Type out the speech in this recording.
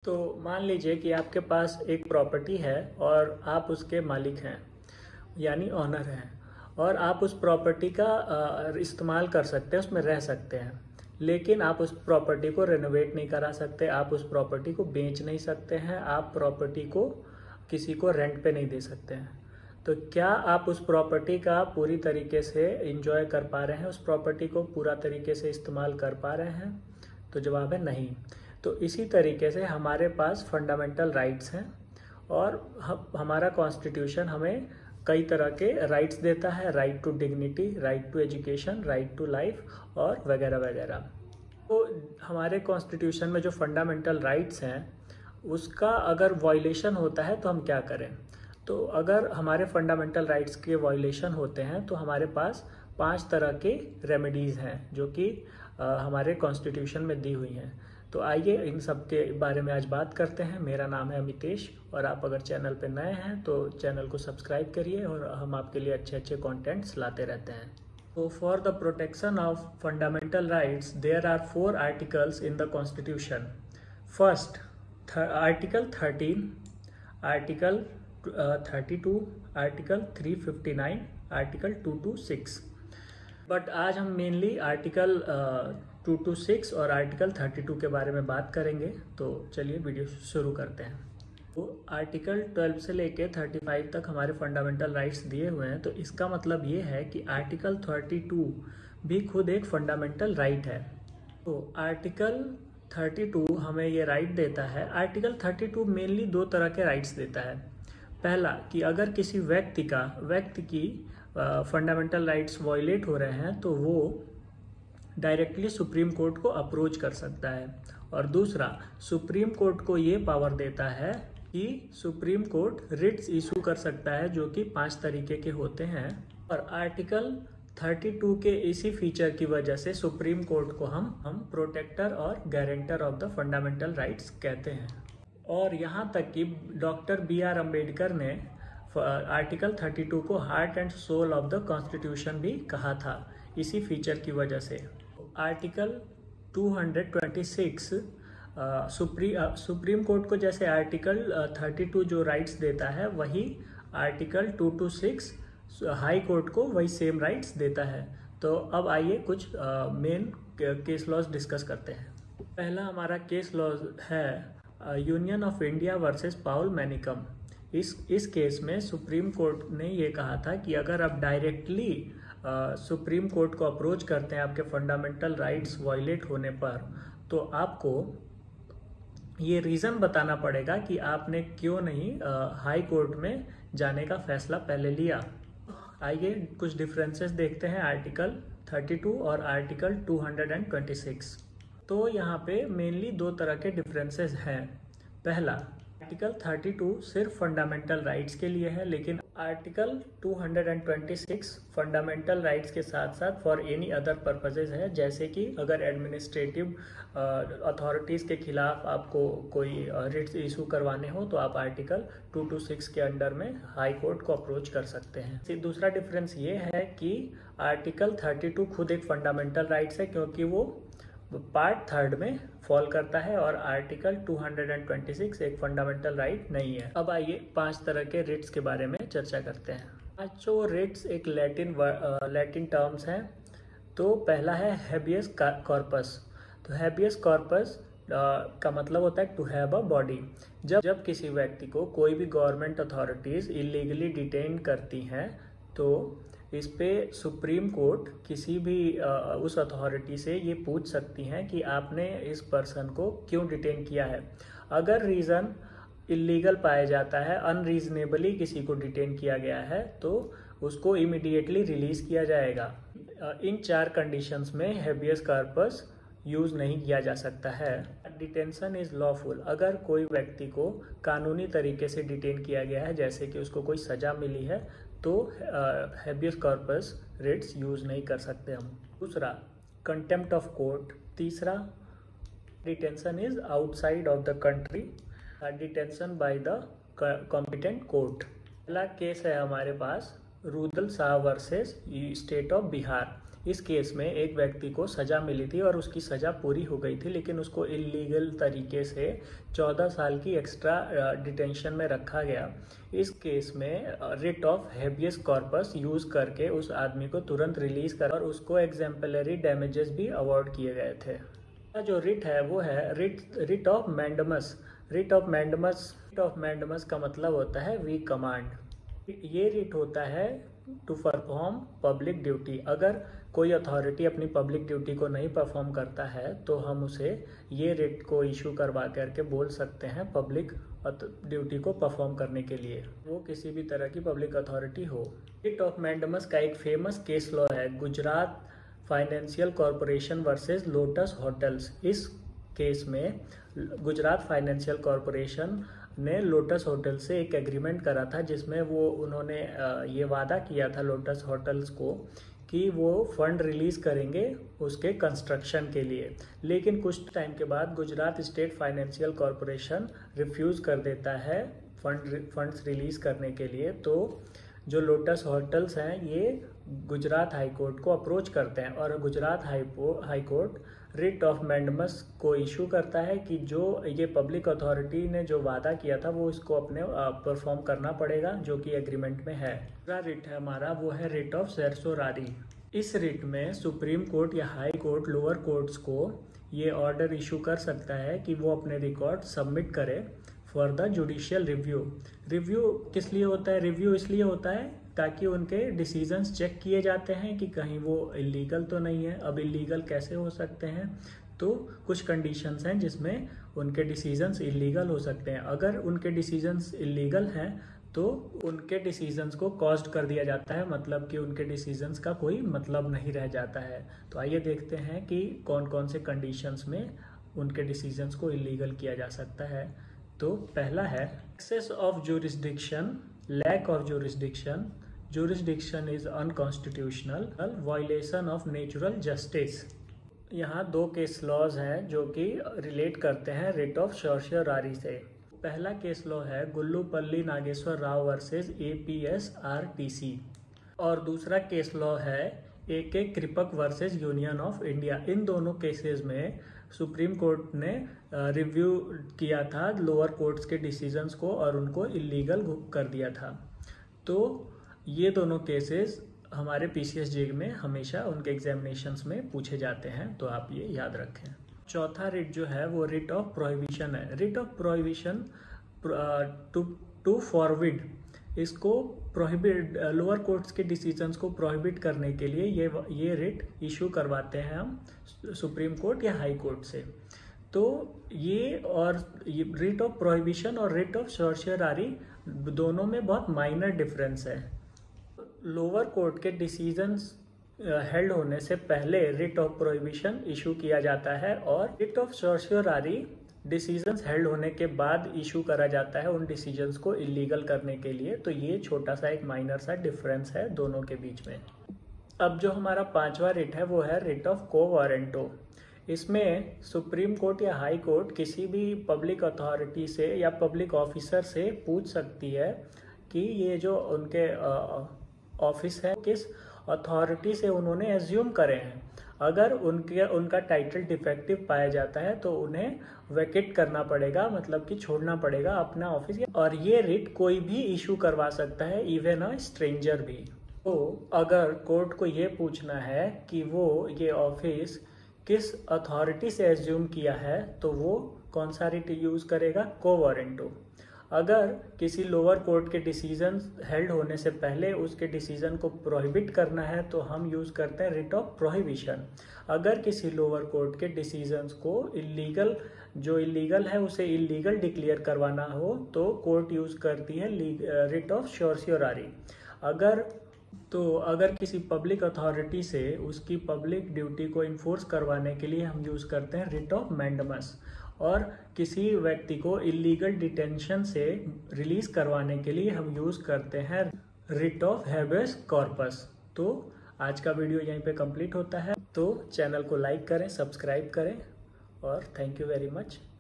तो मान लीजिए कि आपके पास एक प्रॉपर्टी है और आप उसके मालिक हैं यानी ऑनर हैं और आप उस प्रॉपर्टी का इस्तेमाल कर सकते हैं, उसमें रह सकते हैं। लेकिन आप उस प्रॉपर्टी को रेनोवेट नहीं करा सकते, आप उस प्रॉपर्टी को बेच नहीं सकते हैं, आप प्रॉपर्टी को किसी को रेंट पे नहीं दे सकते हैं। तो क्या आप उस प्रॉपर्टी का पूरी तरीके से इंजॉय कर पा रहे हैं, उस प्रॉपर्टी को पूरा तरीके से इस्तेमाल कर पा रहे हैं? तो जवाब है नहीं। तो इसी तरीके से हमारे पास फंडामेंटल राइट्स हैं और हमारा कॉन्स्टिट्यूशन हमें कई तरह के राइट्स देता है। Right to dignity, right to education, right to life और वगैरह वगैरह। तो हमारे कॉन्स्टिट्यूशन में जो फंडामेंटल राइट्स हैं उसका अगर वायलेशन होता है तो हम क्या करें? तो अगर हमारे फंडामेंटल राइट्स के वायलेशन होते हैं तो हमारे पास 5 तरह के रेमेडीज़ हैं जो कि हमारे कॉन्स्टिट्यूशन में दी हुई हैं। तो आइए इन सब के बारे में आज बात करते हैं। मेरा नाम है अमितेश और आप अगर चैनल पर नए हैं तो चैनल को सब्सक्राइब करिए और हम आपके लिए अच्छे अच्छे कंटेंट्स लाते रहते हैं। So for the protection of fundamental rights, there are 4 articles in the Constitution. First, Article 13, Article 32, Article 359, Article 226. But आज हम मेनली आर्टिकल 226 और आर्टिकल 32 के बारे में बात करेंगे। तो चलिए वीडियो शुरू करते हैं। तो आर्टिकल 12 से लेके 35 तक हमारे फंडामेंटल राइट्स दिए हुए हैं। तो इसका मतलब ये है कि आर्टिकल 32 भी खुद एक फंडामेंटल राइट है। तो आर्टिकल 32 हमें ये राइट देता है। आर्टिकल 32 मेनली 2 तरह के राइट्स देता है। पहला कि अगर किसी व्यक्ति की फंडामेंटल राइट्स वायलेट हो रहे हैं तो वो डायरेक्टली सुप्रीम कोर्ट को अप्रोच कर सकता है। और दूसरा, सुप्रीम कोर्ट को ये पावर देता है कि सुप्रीम कोर्ट रिट्स इशू कर सकता है जो कि 5 तरीके के होते हैं। और आर्टिकल 32 के इसी फीचर की वजह से सुप्रीम कोर्ट को हम प्रोटेक्टर और guarantor of the fundamental rights कहते हैं। और यहाँ तक कि डॉक्टर B.R. अम्बेडकर ने आर्टिकल 32 को heart and soul of the constitution भी कहा था इसी फीचर की वजह से। आर्टिकल 226 सुप्रीम कोर्ट को जैसे आर्टिकल 32 जो राइट्स देता है वही आर्टिकल 226 हाई कोर्ट को वही सेम राइट्स देता है। तो अब आइए कुछ मेन केस लॉज डिस्कस करते हैं। पहला हमारा केस लॉज है यूनियन ऑफ इंडिया वर्सेस पाउल मैनिकम। इस केस में सुप्रीम कोर्ट ने ये कहा था कि अगर आप डायरेक्टली सुप्रीम कोर्ट को अप्रोच करते हैं आपके फंडामेंटल राइट्स वायलेट होने पर, तो आपको ये रीज़न बताना पड़ेगा कि आपने क्यों नहीं हाई कोर्ट में जाने का फैसला पहले लिया। आइए कुछ डिफरेंसेस देखते हैं आर्टिकल 32 और आर्टिकल 226। तो यहाँ पे मेनली 2 तरह के डिफरेंसेस हैं। पहला, आर्टिकल 32 सिर्फ फंडामेंटल राइट्स के लिए है, लेकिन आर्टिकल 226 फंडामेंटल राइट्स के साथ साथ फॉर एनी अदर पर्पजेज है। जैसे कि अगर एडमिनिस्ट्रेटिव अथॉरिटीज़ के खिलाफ आपको कोई रिट्स इशू करवाने हो तो आप आर्टिकल 226 के अंडर में हाई कोर्ट को अप्रोच कर सकते हैं। दूसरा डिफरेंस ये है कि आर्टिकल 32 खुद एक फंडामेंटल राइट्स है क्योंकि वो पार्ट 3 में फॉल करता है और आर्टिकल 226 एक फंडामेंटल राइट नहीं है। अब आइए 5 तरह के रिट्स के बारे में चर्चा करते हैं। पांचों रिट्स एक लैटिन टर्म्स हैं। तो पहला है हैबियस कॉर्पस। तो हैबियस कॉर्पस का मतलब होता है टू हैव अ बॉडी। जब किसी व्यक्ति को कोई भी गवर्नमेंट अथॉरिटीज़ इलीगली डिटेन करती हैं तो इस पे सुप्रीम कोर्ट किसी भी उस अथॉरिटी से ये पूछ सकती हैं कि आपने इस पर्सन को क्यों डिटेन किया है। अगर रीज़न इलीगल पाया जाता है, अनरीजनेबली किसी को डिटेन किया गया है, तो उसको इमीडिएटली रिलीज़ किया जाएगा। इन 4 कंडीशंस में हैबियस कॉर्पस यूज़ नहीं किया जा सकता है। Detention is lawful. अगर कोई व्यक्ति को कानूनी तरीके से डिटेन किया गया है, जैसे कि उसको कोई सज़ा मिली है, तो हैबियस कॉर्पस रिट्स यूज़ नहीं कर सकते हम। दूसरा, कंटेम्प्ट ऑफ कोर्ट। तीसरा, detention is outside of the country, detention by the competent court. पहला केस है हमारे पास Rudal Shah versus state of Bihar. इस केस में एक व्यक्ति को सज़ा मिली थी और उसकी सज़ा पूरी हो गई थी, लेकिन उसको इलीगल तरीके से 14 साल की एक्स्ट्रा डिटेंशन में रखा गया। इस केस में writ of habeas corpus use करके उस आदमी को तुरंत रिलीज़ कर और उसको एग्जाम्पलरी डैमेजेस भी अवॉर्ड किए गए थे। जो रिट है वो है writ of mandamus. Writ of mandamus का मतलब होता है वी कमांड। ये रिट होता है टू परफॉर्म पब्लिक ड्यूटी। अगर कोई अथॉरिटी अपनी पब्लिक ड्यूटी को नहीं परफॉर्म करता है तो हम उसे ये रिट को इशू करवा करके बोल सकते हैं पब्लिक ड्यूटी को परफॉर्म करने के लिए, वो किसी भी तरह की पब्लिक अथॉरिटी हो। रिट ऑफ मैंडमस का एक फेमस केस लॉ है Gujarat financial corporation versus lotus hotels. इस केस में गुजरात फाइनेंशियल कॉरपोरेशन ने लोटस होटल से एक एग्रीमेंट करा था, जिसमें उन्होंने ये वादा किया था लोटस होटल्स को कि वो फंड रिलीज़ करेंगे उसके कंस्ट्रक्शन के लिए। लेकिन कुछ टाइम के बाद Gujarat state financial corporation refuse कर देता है फंड्स रिलीज़ करने के लिए। तो जो लोटस होटल्स हैं ये गुजरात हाई कोर्ट को अप्रोच करते हैं और Gujarat high court writ of mandamus को इशू करता है कि जो ये पब्लिक अथॉरिटी ने जो वादा किया था वो इसको अपने परफॉर्म करना पड़ेगा, जो कि एग्रीमेंट में है। दूसरा रिट है हमारा वो है रिट ऑफ सर्सोरारी। इस रिट में सुप्रीम कोर्ट या हाई कोर्ट लोअर कोर्ट्स को ये ऑर्डर इशू कर सकता है कि वो अपने रिकॉर्ड सबमिट करे फॉर द जुडिशियल रिव्यू किस लिए होता है? रिव्यू इसलिए होता है ताकि उनके डिसीजंस चेक किए जाते हैं कि कहीं वो इलीगल तो नहीं है। अब इलीगल कैसे हो सकते हैं? तो कुछ कंडीशंस हैं जिसमें उनके डिसीजंस इलीगल हो सकते हैं। अगर उनके डिसीजंस इलीगल हैं तो उनके डिसीजंस को कॉस्ट कर दिया जाता है, मतलब कि उनके डिसीजंस का कोई मतलब नहीं रह जाता है। तो आइए देखते हैं कि कौन कौन से कंडीशंस में उनके डिसीजंस को इलीगल किया जा सकता है। तो पहला है excess of jurisdiction, lack of jurisdiction is unconstitutional, violation of natural justice. यहाँ दो केस लॉज हैं जो कि रिलेट करते हैं रिट ऑफ सर्सोरारी से। पहला केस लॉ है गुल्लूपल्ली नागेश्वर राव वर्सेस APSRTC और दूसरा केस लॉ है AK Kraipak versus Union of India. इन दोनों केसेस में सुप्रीम कोर्ट ने रिव्यू किया था लोअर कोर्ट्स के डिसीजंस को और उनको इलीगल कर दिया था। तो ये दोनों केसेस हमारे PCSJ में हमेशा उनके एग्जामिनेशंस में पूछे जाते हैं, तो आप ये याद रखें। चौथा रिट जो है वो रिट ऑफ प्रोहिबिशन है। Writ of prohibition to forbid, इसको प्रोहिबिट लोअर कोर्ट्स के डिसीजंस को प्रोहिबिट करने के लिए ये रिट इशू करवाते हैं हम सुप्रीम कोर्ट या हाई कोर्ट से। तो ये रिट ऑफ प्रोहिबिशन और रिट ऑफ सर्सोरारी दोनों में बहुत माइनर डिफरेंस है। लोअर कोर्ट के डिसीजंस हेल्ड होने से पहले रिट ऑफ प्रोहिबिशन इशू किया जाता है और रिट ऑफ सर्सोरारी डिसीजंस हेल्ड होने के बाद इशू करा जाता है उन डिसीजंस को इलीगल करने के लिए। तो ये छोटा सा एक माइनर सा डिफरेंस है दोनों के बीच में। अब जो हमारा पांचवा रिट है वो है रिट ऑफ को वारंटो। इसमें सुप्रीम कोर्ट या हाई कोर्ट किसी भी पब्लिक अथॉरिटी से या पब्लिक ऑफिसर से पूछ सकती है कि ये जो उनके ऑफिस है किस अथॉरिटी से उन्होंने एज्यूम करे हैं। अगर उनका टाइटल डिफेक्टिव पाया जाता है तो उन्हें वैकेट करना पड़ेगा, मतलब कि छोड़ना पड़ेगा अपना ऑफिस। और ये रिट कोई भी इशू करवा सकता है, इवन अ स्ट्रेंजर भी। तो अगर कोर्ट को ये पूछना है कि वो ये ऑफिस किस अथॉरिटी से एज्यूम किया है तो वो कौन सा रिट यूज करेगा? को वारंटो। अगर किसी लोअर कोर्ट के डिसीजन हेल्ड होने से पहले उसके डिसीजन को प्रोहिबिट करना है तो हम यूज़ करते हैं रिट ऑफ प्रोहिबिशन। अगर किसी लोअर कोर्ट के डिसीजंस को जो इलीगल है उसे इलीगल डिक्लेयर करवाना हो तो कोर्ट यूज़ करती है रिट ऑफ सर्सोरारी। अगर किसी पब्लिक अथॉरिटी से उसकी पब्लिक ड्यूटी को इन्फोर्स करवाने के लिए हम यूज़ करते हैं रिट ऑफ मैंडमस। और किसी व्यक्ति को इलीगल डिटेंशन से रिलीज करवाने के लिए हम यूज़ करते हैं रिट ऑफ हेबियस कॉर्पस। तो आज का वीडियो यहीं पे कंप्लीट होता है। तो चैनल को लाइक करें, सब्सक्राइब करें और थैंक यू वेरी मच।